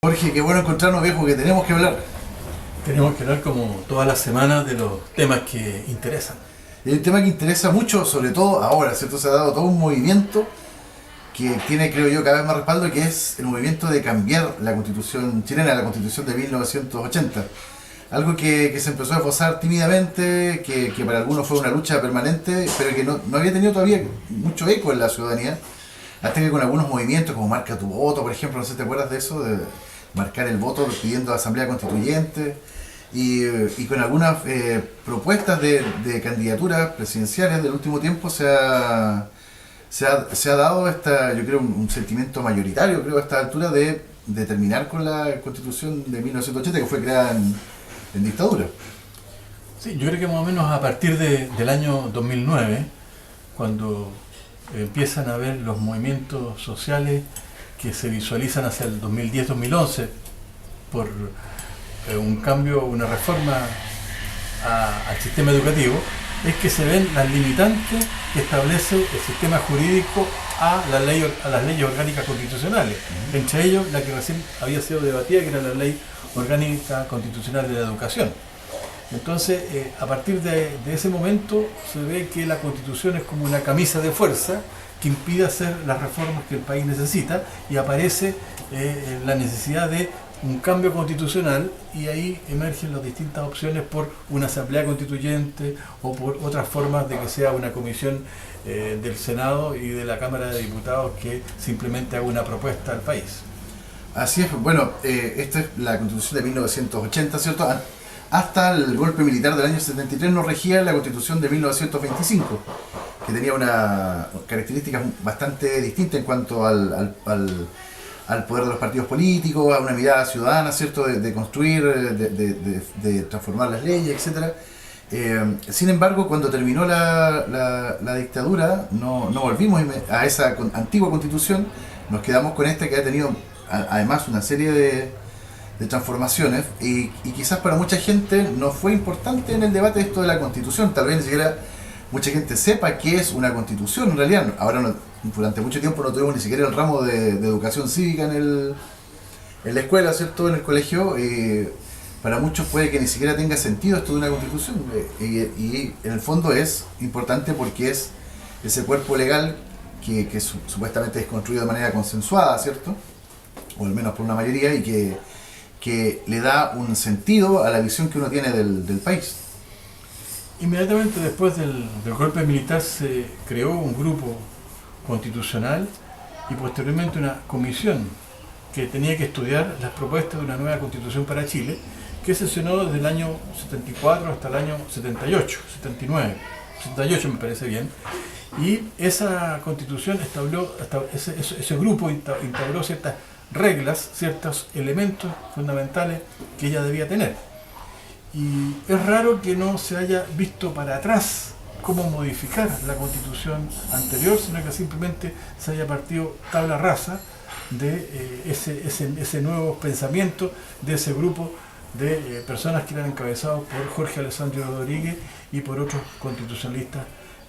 Jorge, qué bueno encontrarnos, viejo, que tenemos que hablar. Tenemos que hablar como todas las semanas de los temas que interesan. Y hay un tema que interesa mucho, sobre todo ahora, ¿cierto? Se ha dado todo un movimiento que tiene, creo yo, cada vez más respaldo, que es el movimiento de cambiar la constitución chilena, la constitución de 1980. Algo que se empezó a esbozar tímidamente, que para algunos fue una lucha permanente, pero que no había tenido todavía mucho eco en la ciudadanía. Hasta que con algunos movimientos como Marca tu voto, por ejemplo, no sé si te acuerdas de eso, de marcar el voto pidiendo asamblea constituyente, y con algunas propuestas de candidaturas presidenciales del último tiempo se ha dado yo creo, un sentimiento mayoritario, creo, a esta altura de terminar con la constitución de 1980, que fue creada en dictadura. Sí, yo creo que más o menos a partir del año 2009, cuando empiezan a ver los movimientos sociales que se visualizan hacia el 2010-2011 por un cambio, una reforma al sistema educativo, es que se ven las limitantes que establece el sistema jurídico a las leyes orgánicas constitucionales, entre ellos la que recién había sido debatida, que era la Ley Orgánica Constitucional de la Educación. Entonces, a partir de ese momento se ve que la Constitución es como una camisa de fuerza que impide hacer las reformas que el país necesita, y aparece la necesidad de un cambio constitucional, y ahí emergen las distintas opciones por una asamblea constituyente o por otras formas de que sea una comisión del Senado y de la Cámara de Diputados que simplemente haga una propuesta al país. Así es, bueno, esta es la constitución de 1980, ¿cierto? Hasta el golpe militar del año 73 nos regía la constitución de 1925, que tenía una características bastante distintas en cuanto al poder de los partidos políticos, a una mirada ciudadana, ¿cierto? De construir, de transformar las leyes, etc. Sin embargo, cuando terminó la dictadura, no volvimos a esa antigua constitución, nos quedamos con esta que ha tenido además una serie de transformaciones, y quizás para mucha gente no fue importante en el debate esto de la constitución. Tal vez ni siquiera mucha gente sepa qué es una constitución en realidad. Ahora durante mucho tiempo no tuvimos ni siquiera el ramo de educación cívica en la escuela, ¿cierto? En el colegio. Para muchos puede que ni siquiera tenga sentido esto de una constitución, y en el fondo es importante porque es ese cuerpo legal que supuestamente es construido de manera consensuada, ¿cierto? O al menos por una mayoría, y que le da un sentido a la visión que uno tiene del país. Inmediatamente después del golpe militar se creó un grupo constitucional y posteriormente una comisión que tenía que estudiar las propuestas de una nueva constitución para Chile, que sesionó desde el año 74 hasta el año 78, 79, 78 me parece bien, y esa constitución ese grupo instauró ciertas reglas, ciertos elementos fundamentales que ella debía tener. Y es raro que no se haya visto para atrás cómo modificar la constitución anterior, sino que simplemente se haya partido tabla rasa de ese nuevo pensamiento de ese grupo de personas que eran encabezados por Jorge Alessandro Rodríguez y por otros constitucionalistas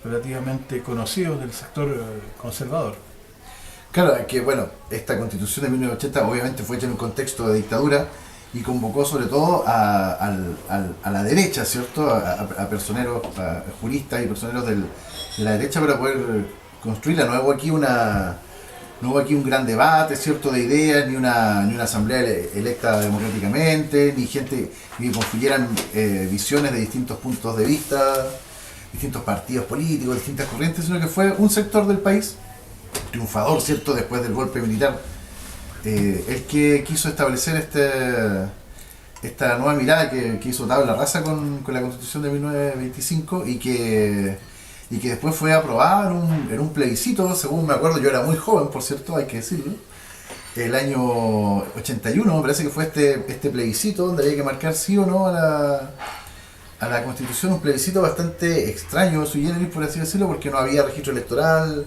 relativamente conocidos del sector conservador. Claro, que bueno, esta constitución de 1980 obviamente fue hecha en un contexto de dictadura y convocó sobre todo a la derecha, ¿cierto? A personeros, a juristas y personeros de la derecha para poder construirla. No hubo aquí un gran debate, ¿cierto? De ideas, ni una asamblea electa democráticamente, ni gente que confluyeran visiones de distintos puntos de vista, distintos partidos políticos, distintas corrientes, sino que fue un sector del país triunfador, ¿cierto? Después del golpe militar, el que quiso establecer esta nueva mirada que hizo tabla rasa con la constitución de 1925, y que después fue aprobada en un plebiscito, según me acuerdo. Yo era muy joven, por cierto, hay que decirlo, el año 81 me parece que fue este plebiscito donde había que marcar sí o no a la constitución, un plebiscito bastante extraño, sui generis, por así decirlo, porque no había registro electoral.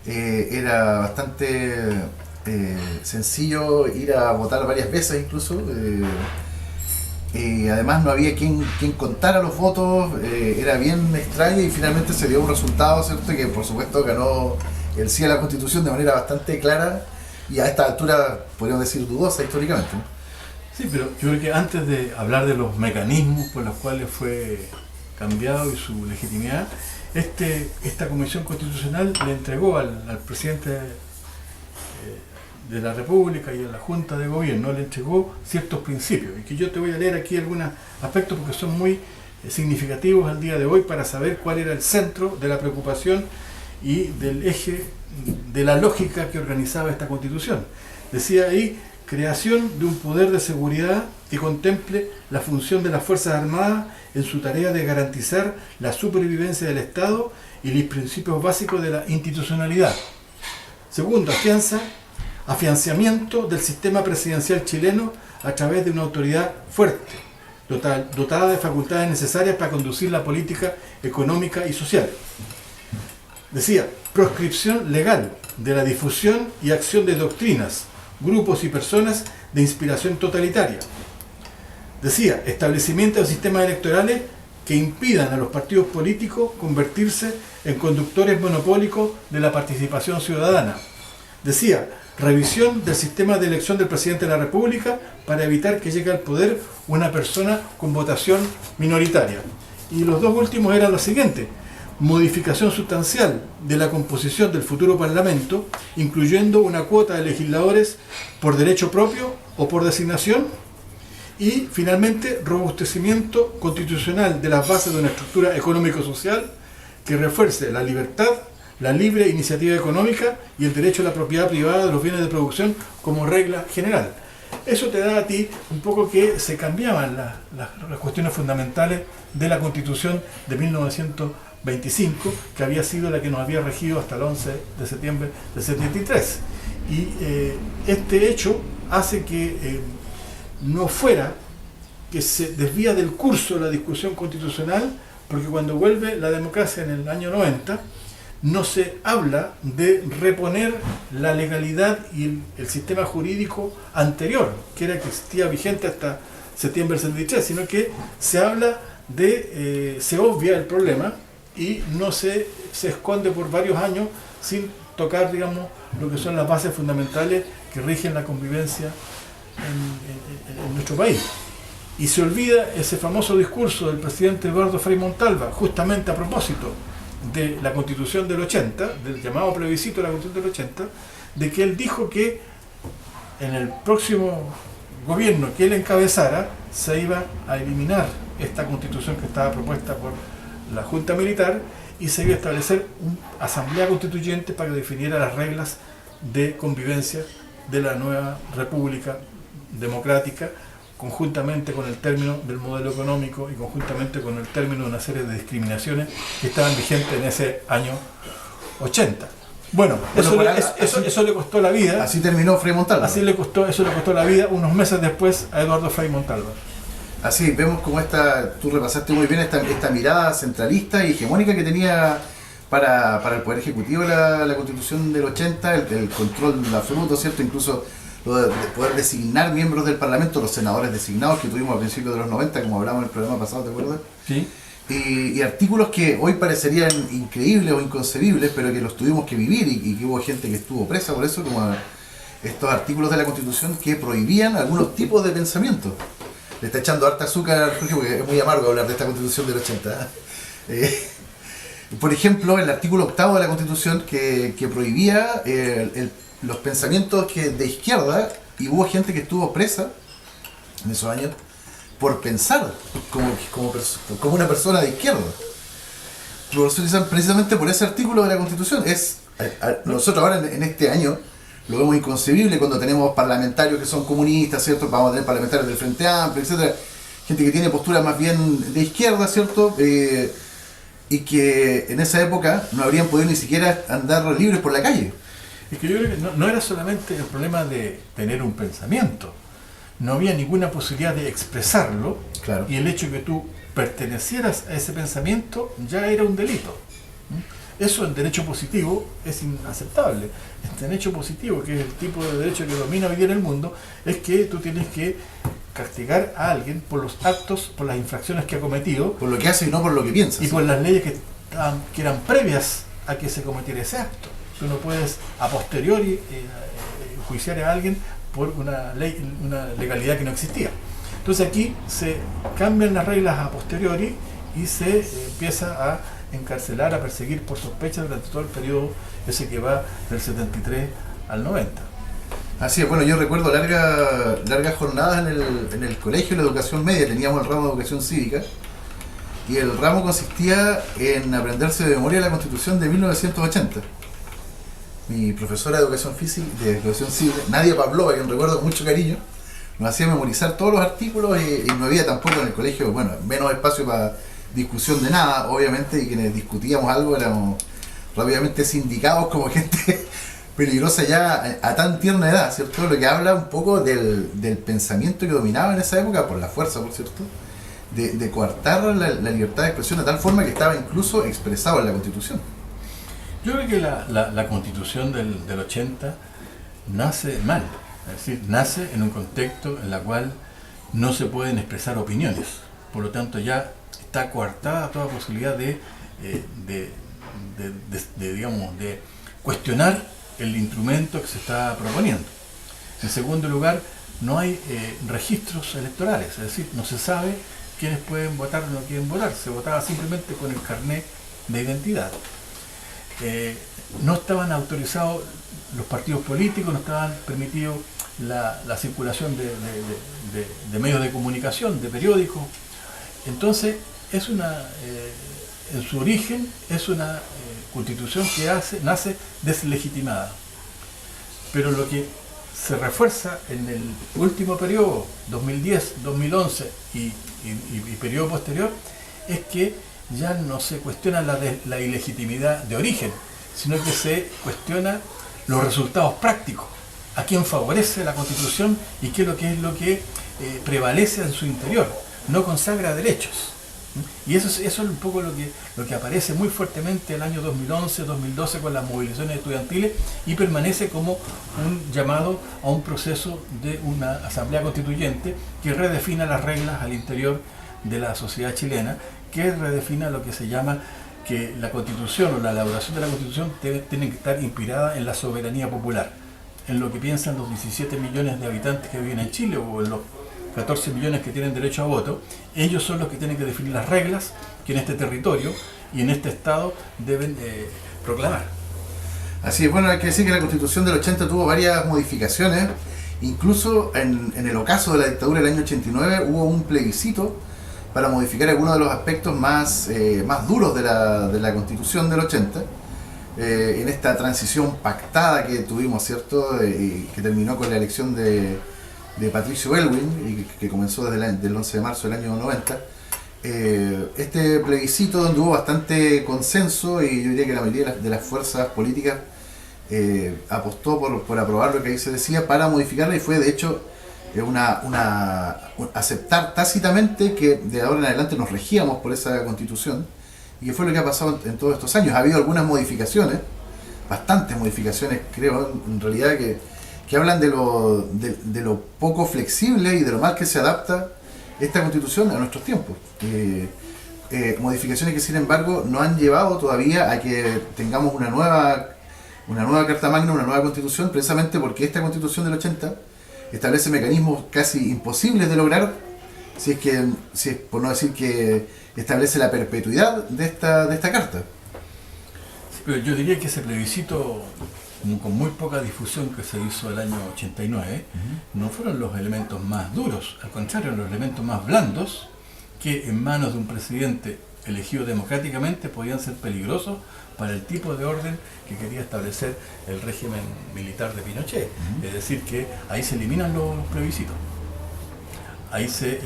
Era bastante sencillo ir a votar varias veces incluso. Además no había quien contara los votos, era bien extraño, y finalmente se dio un resultado, ¿cierto? Que por supuesto ganó el sí a la Constitución de manera bastante clara, y a esta altura podríamos decir dudosa históricamente, ¿no? Sí, pero yo creo que antes de hablar de los mecanismos por los cuales fue cambiado y su legitimidad, esta Comisión Constitucional le entregó al presidente de la República y a la Junta de Gobierno, le entregó ciertos principios, y que yo te voy a leer aquí algunos aspectos porque son muy significativos al día de hoy para saber cuál era el centro de la preocupación y del eje de la lógica que organizaba esta Constitución. Decía ahí: creación de un poder de seguridad que contemple la función de las Fuerzas Armadas en su tarea de garantizar la supervivencia del Estado y los principios básicos de la institucionalidad. Segundo, afianzamiento del sistema presidencial chileno a través de una autoridad fuerte, dotada de facultades necesarias para conducir la política económica y social. Decía: proscripción legal de la difusión y acción de doctrinas, grupos y personas de inspiración totalitaria. Decía: establecimiento de sistemas electorales que impidan a los partidos políticos convertirse en conductores monopólicos de la participación ciudadana. Decía: revisión del sistema de elección del presidente de la República para evitar que llegue al poder una persona con votación minoritaria. Y los dos últimos eran los siguientes: modificación sustancial de la composición del futuro Parlamento, incluyendo una cuota de legisladores por derecho propio o por designación, y finalmente robustecimiento constitucional de las bases de una estructura económico-social que refuerce la libertad, la libre iniciativa económica y el derecho a la propiedad privada de los bienes de producción como regla general. Eso te da a ti un poco que se cambiaban las cuestiones fundamentales de la Constitución de 1925, que había sido la que nos había regido hasta el 11 de septiembre del 73. Y este hecho hace que no fuera que se desvía del curso de la discusión constitucional, porque cuando vuelve la democracia en el año 90, no se habla de reponer la legalidad y el sistema jurídico anterior, que era que existía vigente hasta septiembre del 73, sino que se habla de, se obvia el problema y no se esconde por varios años sin tocar, digamos, lo que son las bases fundamentales que rigen la convivencia en nuestro país. Y se olvida ese famoso discurso del presidente Eduardo Frei Montalva, justamente a propósito de la Constitución del 80, del llamado plebiscito de la Constitución del 80, de que él dijo que en el próximo gobierno que él encabezara se iba a eliminar esta Constitución que estaba propuesta por la Junta Militar y se iba a establecer una asamblea constituyente para que definiera las reglas de convivencia de la nueva República Democrática, conjuntamente con el término del modelo económico y conjuntamente con el término de una serie de discriminaciones que estaban vigentes en ese año 80. Bueno, eso le costó la vida. Así terminó Frei Montalva. Eso le costó la vida unos meses después a Eduardo Frei Montalva. Así, vemos como tú repasaste muy bien esta mirada centralista y hegemónica que tenía para el Poder Ejecutivo la Constitución del 80, el control absoluto, ¿cierto? Incluso lo de poder designar miembros del Parlamento, los senadores designados que tuvimos a principios de los 90, como hablamos en el programa pasado, ¿te acuerdas? Sí. Y artículos que hoy parecerían increíbles o inconcebibles, pero que los tuvimos que vivir y que hubo gente que estuvo presa por eso, como estos artículos de la Constitución que prohibían algunos tipos de pensamiento. Le está echando harta azúcar, porque es muy amargo hablar de esta Constitución del 80. Por ejemplo, el artículo 8 de la Constitución que prohibía los pensamientos de izquierda, y hubo gente que estuvo presa en esos años por pensar como una persona de izquierda. Precisamente por ese artículo de la Constitución. Nosotros ahora en este año lo vemos inconcebible cuando tenemos parlamentarios que son comunistas, ¿cierto? Vamos a tener parlamentarios del Frente Amplio, etcétera, gente que tiene postura más bien de izquierda, ¿cierto? Y que en esa época no habrían podido ni siquiera andar libres por la calle. Es que yo creo que no era solamente el problema de tener un pensamiento, no había ninguna posibilidad de expresarlo, claro. Y el hecho de que tú pertenecieras a ese pensamiento ya era un delito. Eso en derecho positivo es inaceptable. En derecho positivo, que es el tipo de derecho que domina hoy día en el mundo, es que tú tienes que castigar a alguien por los actos, por las infracciones que ha cometido, por lo que hace y no por lo que piensa, y por las leyes que eran previas a que se cometiera ese acto. Tú no puedes a posteriori enjuiciar a alguien por una legalidad que no existía. Entonces aquí se cambian las reglas a posteriori y se empieza a encarcelar, a perseguir por sospecha durante todo el periodo ese que va del 73 al 90. Así es, bueno, yo recuerdo largas jornadas en el colegio de la educación media, teníamos el ramo de educación cívica, y el ramo consistía en aprenderse de memoria la Constitución de 1980. Mi profesora de educación cívica, Nadia Pavlova, que recuerdo con mucho cariño, nos hacía memorizar todos los artículos y no había tampoco en el colegio, bueno, menos espacio para discusión de nada, obviamente, y quienes discutíamos algo éramos rápidamente sindicados como gente peligrosa ya a tan tierna edad, ¿cierto? Lo que habla un poco del pensamiento que dominaba en esa época, por la fuerza, por cierto, de coartar la libertad de expresión de tal forma que estaba incluso expresado en la Constitución. Yo creo que la Constitución del 80 nace mal, es decir, nace en un contexto en el cual no se pueden expresar opiniones, por lo tanto ya está coartada toda posibilidad de cuestionar el instrumento que se está proponiendo. En segundo lugar, no hay registros electorales, es decir, no se sabe quiénes pueden votar o no quieren votar, se votaba simplemente con el carnet de identidad. No estaban autorizados los partidos políticos, no estaban permitidos la circulación de medios de comunicación, de periódicos. Entonces, en su origen es una constitución que nace deslegitimada. Pero lo que se refuerza en el último periodo, 2010, 2011 y periodo posterior, es que ya no se cuestiona la ilegitimidad de origen, sino que se cuestiona los resultados prácticos, a quién favorece la Constitución y qué es lo que prevalece en su interior, no consagra derechos. Y eso es un poco lo que aparece muy fuertemente el año 2011, 2012 con las movilizaciones estudiantiles y permanece como un llamado a un proceso de una asamblea constituyente que redefina las reglas al interior de la sociedad chilena, que redefina lo que se llama que la Constitución o la elaboración de la Constitución tiene que estar inspirada en la soberanía popular, en lo que piensan los 17 millones de habitantes que viven en Chile o en los 14 millones que tienen derecho a voto. Ellos son los que tienen que definir las reglas que en este territorio y en este estado deben proclamar. Así es, bueno, hay que decir que la Constitución del 80 tuvo varias modificaciones, incluso en el ocaso de la dictadura del año 89 hubo un plebiscito para modificar algunos de los aspectos más duros de la Constitución del 80, en esta transición pactada que tuvimos, ¿cierto? Que terminó con la elección de Patricio Aylwin, y que comenzó desde el 11 de marzo del año 90. Este plebiscito donde hubo bastante consenso y yo diría que la mayoría de las fuerzas políticas apostó por aprobar lo que ahí se decía para modificarla, y fue de hecho aceptar tácitamente que de ahora en adelante nos regíamos por esa Constitución, y que fue lo que ha pasado en todos estos años. Ha habido algunas modificaciones, bastantes modificaciones creo en realidad, que hablan de lo poco flexible y de lo mal que se adapta esta Constitución a nuestros tiempos. Modificaciones que sin embargo no han llevado todavía a que tengamos una nueva Carta Magna, una nueva Constitución, precisamente porque esta Constitución del 80 establece mecanismos casi imposibles de lograr, si es por no decir que establece la perpetuidad de esta Carta. Pero yo diría que ese plebiscito, con muy poca difusión que se hizo el año 89, no fueron los elementos más duros, al contrario, los elementos más blandos, que en manos de un presidente elegido democráticamente podían ser peligrosos para el tipo de orden que quería establecer el régimen militar de Pinochet. Es decir, que ahí se eliminan los plebiscitos. Ahí se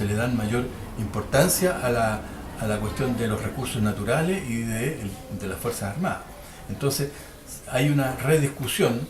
le dan mayor importancia a la cuestión de los recursos naturales y de las Fuerzas Armadas. Entonces, hay una rediscusión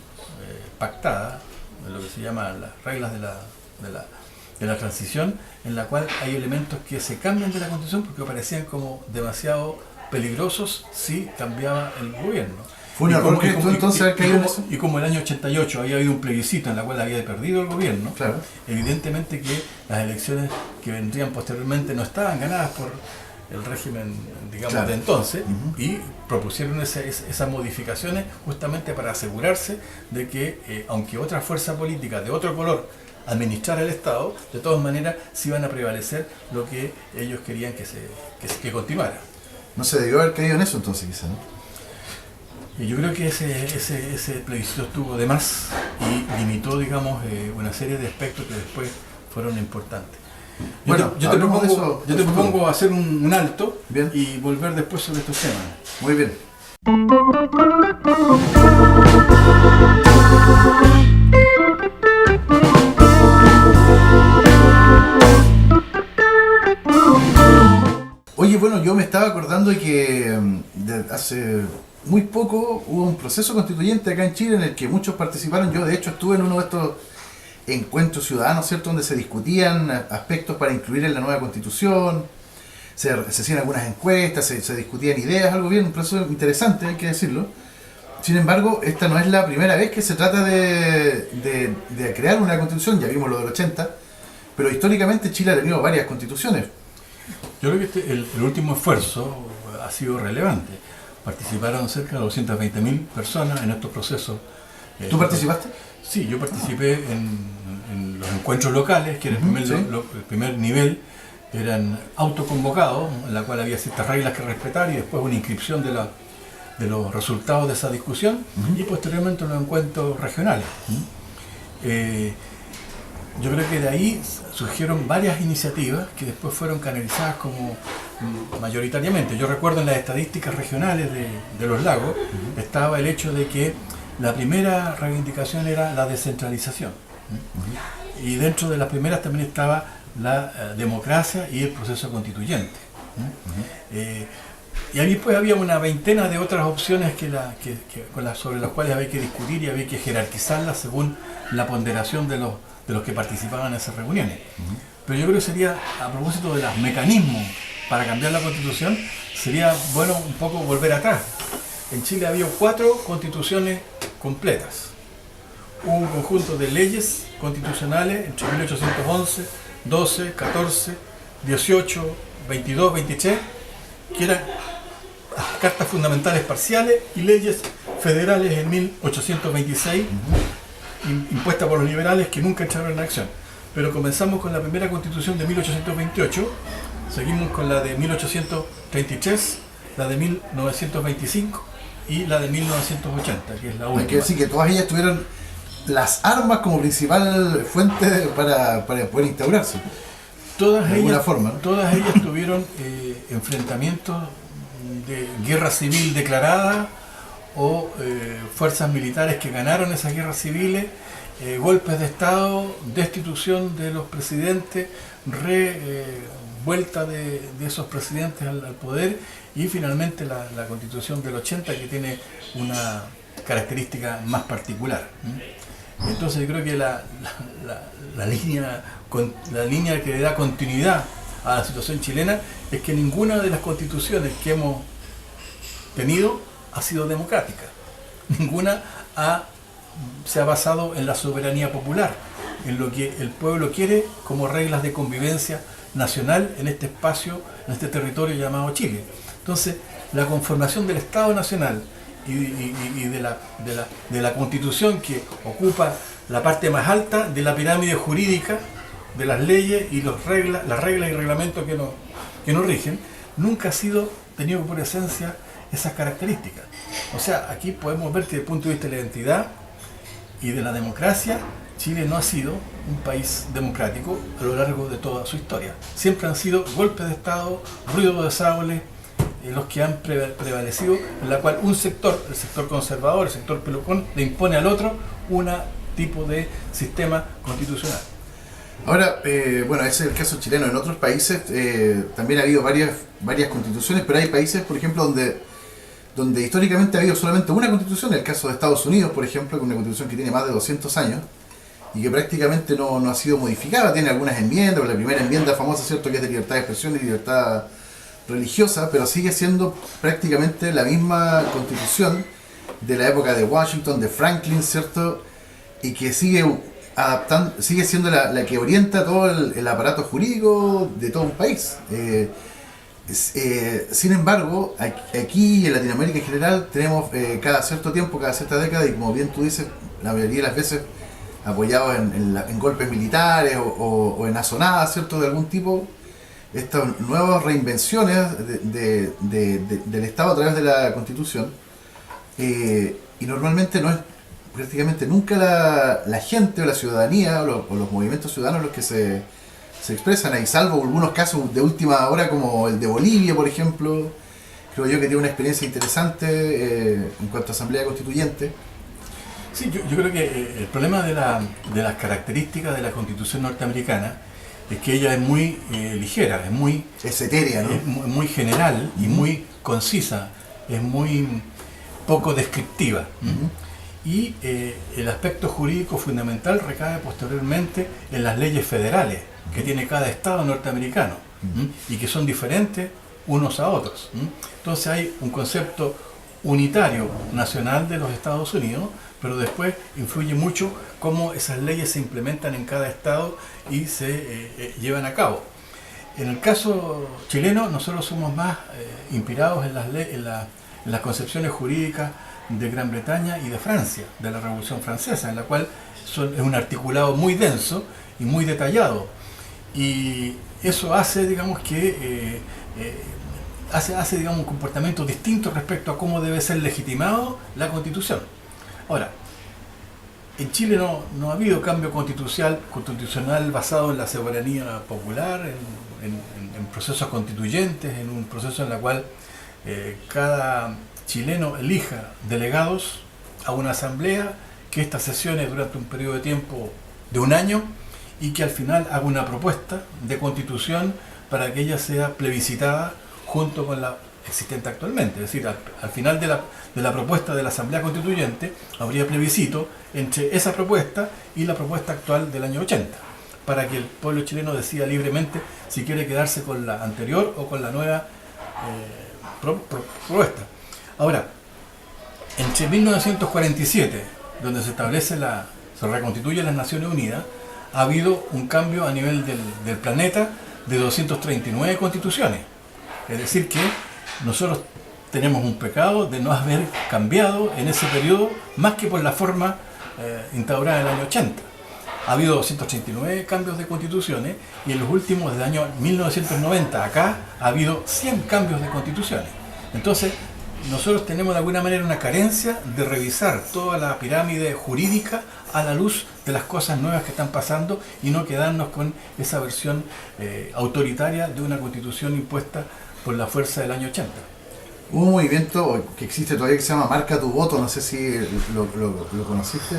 pactada, de lo que se llama las reglas de la transición, en la cual hay elementos que se cambian de la Constitución porque parecían como demasiado peligrosos si cambiaba el gobierno. Fue un error que tú entonces haber caído en eso. Y como el año 88 había habido un plebiscito en el cual había perdido el gobierno, claro, evidentemente que las elecciones que vendrían posteriormente no estaban ganadas el régimen, digamos, Claro. de entonces, Ujú. y propusieron esas modificaciones justamente para asegurarse de que, aunque otra fuerza política de otro color administrara el Estado, de todas maneras sí iban a prevalecer lo que ellos querían que continuara. No se debió haber caído en eso entonces, quizá, ¿no? Y yo creo que ese plebiscito estuvo de más y limitó, digamos, una serie de aspectos que después fueron importantes. Bueno, Yo te hablemos de propongo, eso yo en te el futuro. propongo hacer un alto Bien. y volver después sobre estos temas. Muy bien. Oye, bueno, yo me estaba acordando de que hace muy poco hubo un proceso constituyente acá en Chile en el que muchos participaron. Yo, de hecho, estuve en uno de estos encuentros ciudadanos, ¿cierto?, donde se discutían aspectos para incluir en la nueva constitución, se hacían algunas encuestas, se discutían ideas, algo bien, un proceso interesante, hay que decirlo. Sin embargo, esta no es la primera vez que se trata de crear una constitución, ya vimos lo del 80, pero históricamente Chile ha tenido varias constituciones. Yo creo que el último esfuerzo ha sido relevante. Participaron cerca de 220.000 personas en estos procesos. ¿Tú participaste? Sí, yo participé en los encuentros locales, que era Sí. el primer nivel, eran autoconvocados, en la cual había ciertas reglas que respetar y después una inscripción de los resultados de esa discusión y posteriormente los encuentros regionales. Yo creo que de ahí surgieron varias iniciativas que después fueron canalizadas como mayoritariamente. Yo recuerdo en las estadísticas regionales de los lagos estaba el hecho de que la primera reivindicación era la descentralización. Y dentro de las primeras también estaba la democracia y el proceso constituyente. Y ahí pues había una veintena de otras opciones sobre las cuales había que discutir y había que jerarquizarlas según la ponderación de los que participaban en esas reuniones. Pero yo creo que sería, a propósito de los mecanismos para cambiar la constitución, sería bueno un poco volver atrás. En Chile había 4 constituciones completas. Hubo un conjunto de leyes constitucionales entre 1811, 12, 14, 18, 22, 23, que eran cartas fundamentales parciales y leyes federales en 1826, impuestas por los liberales que nunca entraron en acción. Pero comenzamos con la primera constitución de 1828, seguimos con la de 1833, la de 1925 y la de 1980, que es la última. Hay que decir que todas ellas tuvieron las armas como principal fuente para poder instaurarse. Todas de alguna ellas, forma, ¿no? Todas ellas tuvieron enfrentamientos de guerra civil declarada o fuerzas militares que ganaron esas guerras civiles, golpes de Estado, destitución de los presidentes, vuelta de esos presidentes al poder y finalmente la Constitución del 80, que tiene una característica más particular. Entonces yo creo que la línea que le da continuidad a la situación chilena es que ninguna de las constituciones que hemos tenido ha sido democrática. Ninguna se ha basado en la soberanía popular, en lo que el pueblo quiere como reglas de convivencia nacional en este espacio, en este territorio llamado Chile. Entonces, la conformación del Estado Nacional y de la Constitución, que ocupa la parte más alta de la pirámide jurídica de las leyes y las reglas y reglamentos que nos rigen, nunca ha sido tenido por esencia esas características. O sea, aquí podemos ver que desde el punto de vista de la identidad y de la democracia, Chile no ha sido un país democrático a lo largo de toda su historia. Siempre han sido golpes de Estado, ruido de sable, los que han prevalecido, en la cual un sector, el sector conservador, el sector pelucón, le impone al otro un tipo de sistema constitucional. Ahora, bueno, ese es el caso chileno. En otros países también ha habido varias constituciones, pero hay países, por ejemplo, donde históricamente ha habido solamente una constitución. El caso de Estados Unidos, por ejemplo, con una constitución que tiene más de 200 años y que prácticamente no ha sido modificada. Tiene algunas enmiendas, la primera enmienda famosa, ¿cierto?, que es de libertad de expresión y libertad religiosa, pero sigue siendo prácticamente la misma constitución de la época de Washington, de Franklin, ¿cierto? Y que sigue siendo la que orienta todo el aparato jurídico de todo un país. Sin embargo, aquí en Latinoamérica en general tenemos cada cierto tiempo, cada cierta década, y como bien tú dices, la mayoría de las veces apoyados en golpes militares o en azonadas, ¿cierto?, de algún tipo, estas nuevas reinvenciones del Estado a través de la Constitución, y normalmente no es prácticamente nunca la gente o la ciudadanía o los movimientos ciudadanos los que se expresan ahí, salvo algunos casos de última hora como el de Bolivia, por ejemplo. Creo yo que tiene una experiencia interesante en cuanto a asamblea constituyente. Sí, yo creo que el problema de las características de la Constitución norteamericana es que ella es muy ligera, Es etérea, ¿no? es muy general y muy concisa, es muy poco descriptiva. Y el aspecto jurídico fundamental recae posteriormente en las leyes federales que tiene cada estado norteamericano y que son diferentes unos a otros. Entonces hay un concepto unitario nacional de los Estados Unidos, pero después influye mucho cómo esas leyes se implementan en cada estado y se llevan a cabo. En el caso chileno, nosotros somos más inspirados en las concepciones jurídicas de Gran Bretaña y de Francia, de la Revolución Francesa, en la cual es un articulado muy denso y muy detallado. Y eso hace, digamos, que hace digamos, un comportamiento distinto respecto a cómo debe ser legitimado la Constitución. Ahora, en Chile no ha habido cambio constitucional basado en la soberanía popular, en procesos constituyentes, en un proceso en el cual cada chileno elija delegados a una asamblea, que esta sesione durante un periodo de tiempo de un año y que al final haga una propuesta de constitución para que ella sea plebiscitada junto con la existente actualmente. Es decir, al final de la propuesta de la Asamblea Constituyente habría plebiscito entre esa propuesta y la propuesta actual del año 80, para que el pueblo chileno decida libremente si quiere quedarse con la anterior o con la nueva propuesta. Ahora, entre 1947, donde se reconstituyen las Naciones Unidas, ha habido un cambio a nivel del planeta de 239 constituciones. Es decir que nosotros tenemos un pecado de no haber cambiado en ese periodo más que por la forma instaurada en el año 80. Ha habido 239 cambios de constituciones y en los últimos del año 1990 acá ha habido 100 cambios de constituciones. Entonces, nosotros tenemos de alguna manera una carencia de revisar toda la pirámide jurídica a la luz de las cosas nuevas que están pasando y no quedarnos con esa versión autoritaria de una constitución impuesta por la fuerza del año 80. Hubo un movimiento que existe todavía que se llama Marca tu voto, no sé si lo conociste,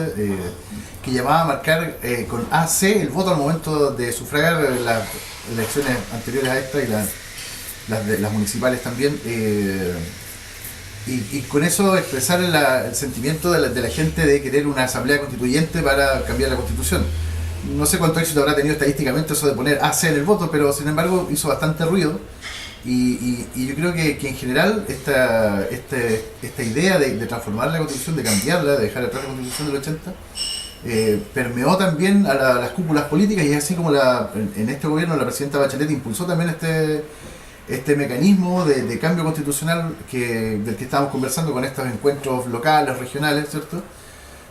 que llamaba a marcar con AC el voto al momento de sufragar las elecciones anteriores a esta y las municipales también. Y con eso expresar el sentimiento de la gente de querer una asamblea constituyente para cambiar la constitución. No sé cuánto éxito habrá tenido estadísticamente eso de poner AC en el voto, pero sin embargo hizo bastante ruido. Y yo creo que en general esta idea de transformar la constitución, de cambiarla, de dejar atrás la constitución del 80, permeó también a las cúpulas políticas, y es así como en este gobierno la presidenta Bachelet impulsó también este mecanismo de cambio constitucional del que estamos conversando con estos encuentros locales, regionales, ¿cierto?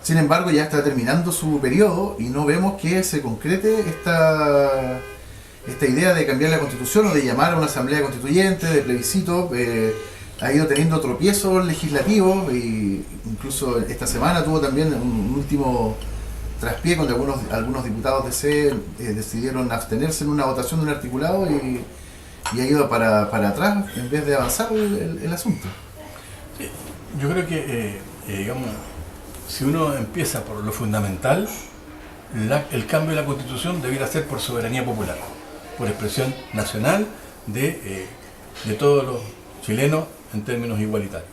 Sin embargo, ya está terminando su periodo y no vemos que se concrete esta idea de cambiar la constitución o de llamar a una asamblea constituyente, de plebiscito. Ha ido teniendo tropiezos legislativos e incluso esta semana tuvo también un último traspié cuando algunos diputados de C decidieron abstenerse en una votación de un articulado y ha ido para atrás en vez de avanzar el asunto. Sí, yo creo que, digamos, si uno empieza por lo fundamental, el cambio de la Constitución debiera ser por soberanía popular, por expresión nacional de todos los chilenos en términos igualitarios.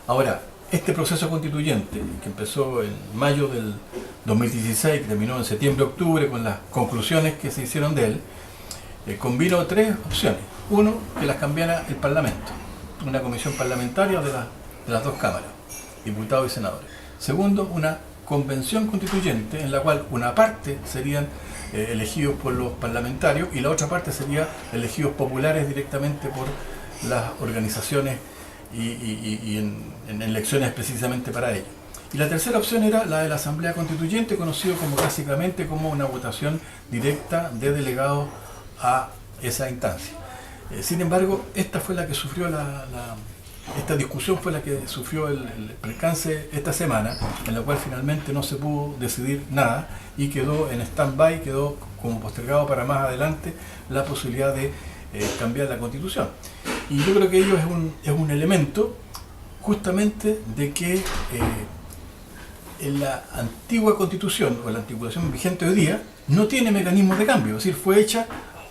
Ahora, este proceso constituyente, que empezó en mayo del 2016, que terminó en septiembre-octubre con las conclusiones que se hicieron de él, combinó tres opciones. Uno, que las cambiara el Parlamento, una comisión parlamentaria de las dos cámaras, diputados y senadores. Segundo, una convención constituyente en la cual una parte serían elegidos por los parlamentarios y la otra parte sería elegidos populares directamente por las organizaciones y en elecciones precisamente para ello. Y la tercera opción era la de la Asamblea Constituyente, conocido como básicamente como una votación directa de delegados a esa instancia. Sin embargo, esta fue la que sufrió esta discusión fue la que sufrió el percance esta semana, en la cual finalmente no se pudo decidir nada y quedó en stand-by, quedó como postergado para más adelante la posibilidad de cambiar la Constitución. Y yo creo que ello es un elemento justamente de que en la antigua Constitución o la Constitución vigente hoy día no tiene mecanismos de cambio, es decir, fue hecha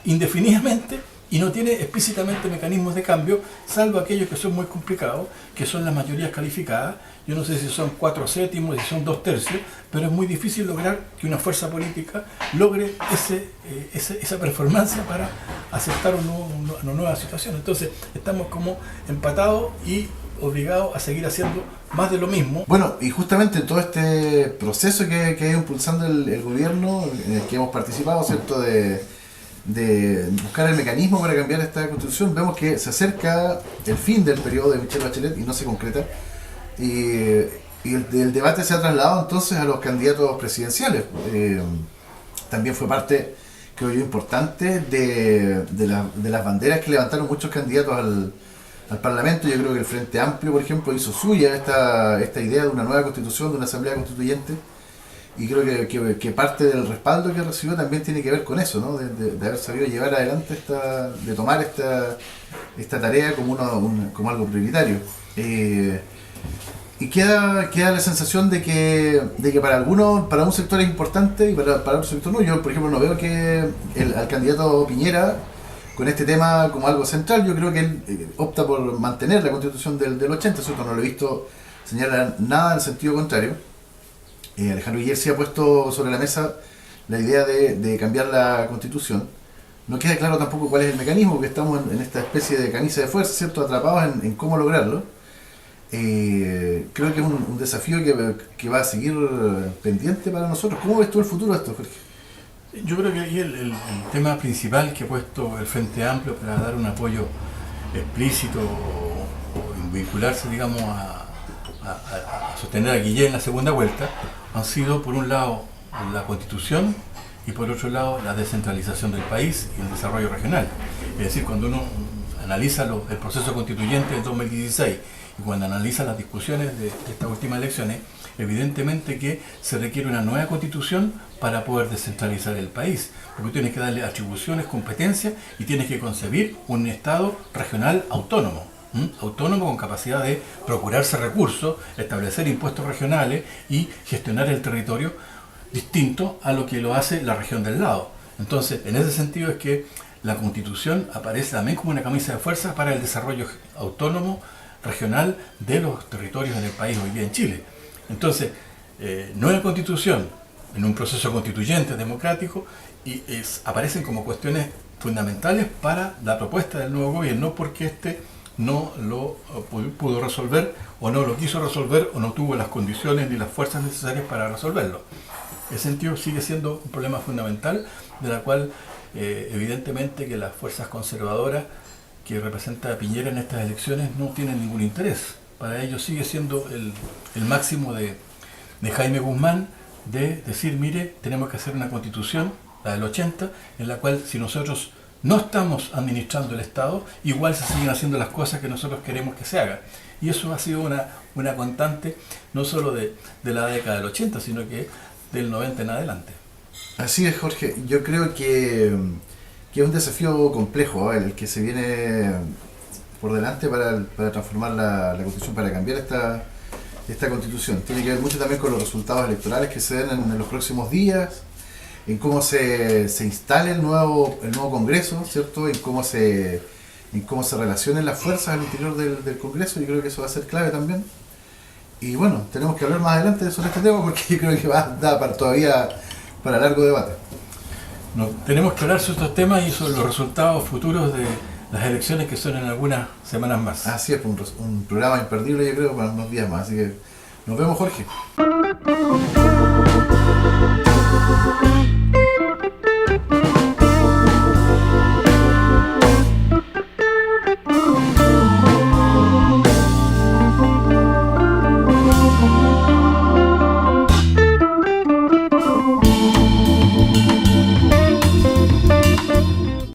indefinidamente y no tiene explícitamente mecanismos de cambio, salvo aquellos que son muy complicados, que son las mayorías calificadas. Yo no sé si son 4/7, si son 2/3, pero es muy difícil lograr que una fuerza política logre esa performance para aceptar una nueva situación. Entonces estamos como empatados y obligados a seguir haciendo más de lo mismo. Bueno, y justamente todo este proceso que ha ido impulsando el gobierno, en el que hemos participado, ¿cierto?, de buscar el mecanismo para cambiar esta constitución, vemos que se acerca el fin del periodo de Michelle Bachelet y no se concreta. Y el debate se ha trasladado entonces a los candidatos presidenciales. También fue parte, creo yo, importante de las banderas que levantaron muchos candidatos al Parlamento. Yo creo que el Frente Amplio, por ejemplo, hizo suya esta idea de una nueva constitución, de una asamblea constituyente. Y creo que parte del respaldo que recibió también tiene que ver con eso, ¿no? De haber sabido llevar adelante de tomar esta tarea como algo prioritario. Y queda la sensación de que para un sector es importante y para otro sector no. Yo, por ejemplo, no veo que al candidato Piñera con este tema como algo central. Yo creo que él opta por mantener la Constitución del 80, ¿cierto? No lo he visto señalar nada en sentido contrario. Alejandro Guillermo sí ha puesto sobre la mesa la idea de cambiar la Constitución. No queda claro tampoco cuál es el mecanismo, porque estamos en esta especie de camisa de fuerza, ¿cierto?, atrapados en cómo lograrlo. Creo que es un desafío que va a seguir pendiente para nosotros. ¿Cómo ves tú el futuro de esto, Jorge? Yo creo que ahí el tema principal que ha puesto el Frente Amplio para dar un apoyo explícito o vincularse, digamos, a sostener a Guillén en la segunda vuelta, han sido, por un lado, la Constitución y por otro lado, la descentralización del país y el desarrollo regional. Es decir, cuando uno analiza el proceso constituyente del 2016 y cuando analiza las discusiones de estas últimas elecciones, evidentemente que se requiere una nueva Constitución para poder descentralizar el país, porque tienes que darle atribuciones, competencias y tienes que concebir un Estado regional autónomo. Autónomo con capacidad de procurarse recursos, establecer impuestos regionales y gestionar el territorio distinto a lo que lo hace la región del lado. Entonces, en ese sentido es que la Constitución aparece también como una camisa de fuerza para el desarrollo autónomo regional de los territorios en el país hoy día en Chile. Entonces, nueva Constitución en un proceso constituyente democrático y aparecen como cuestiones fundamentales para la propuesta del nuevo gobierno, porque no lo pudo resolver o no lo quiso resolver o no tuvo las condiciones ni las fuerzas necesarias para resolverlo. Ese sentido sigue siendo un problema fundamental, de la cual evidentemente que las fuerzas conservadoras que representa a Piñera en estas elecciones no tienen ningún interés. Para ellos sigue siendo el máximo de Jaime Guzmán de decir, mire, tenemos que hacer una constitución, la del 80, en la cual si nosotros no estamos administrando el Estado, igual se siguen haciendo las cosas que nosotros queremos que se hagan. Y eso ha sido una constante no solo de la década del 80, sino que del 90 en adelante. Así es, Jorge. Yo creo que es un desafío complejo, el que se viene por delante para transformar la Constitución, para cambiar esta Constitución. Tiene que ver mucho también con los resultados electorales que se den en los próximos días, en cómo se instale el nuevo Congreso, ¿cierto? En cómo se relacionen las fuerzas al interior del Congreso. Yo creo que eso va a ser clave también. Y bueno, tenemos que hablar más adelante sobre este tema porque yo creo que va a dar todavía para largo debate. Tenemos que hablar sobre estos temas y sobre los resultados futuros de las elecciones que son en algunas semanas más. Así es, un programa imperdible, yo creo, para unos días más. Así que nos vemos, Jorge.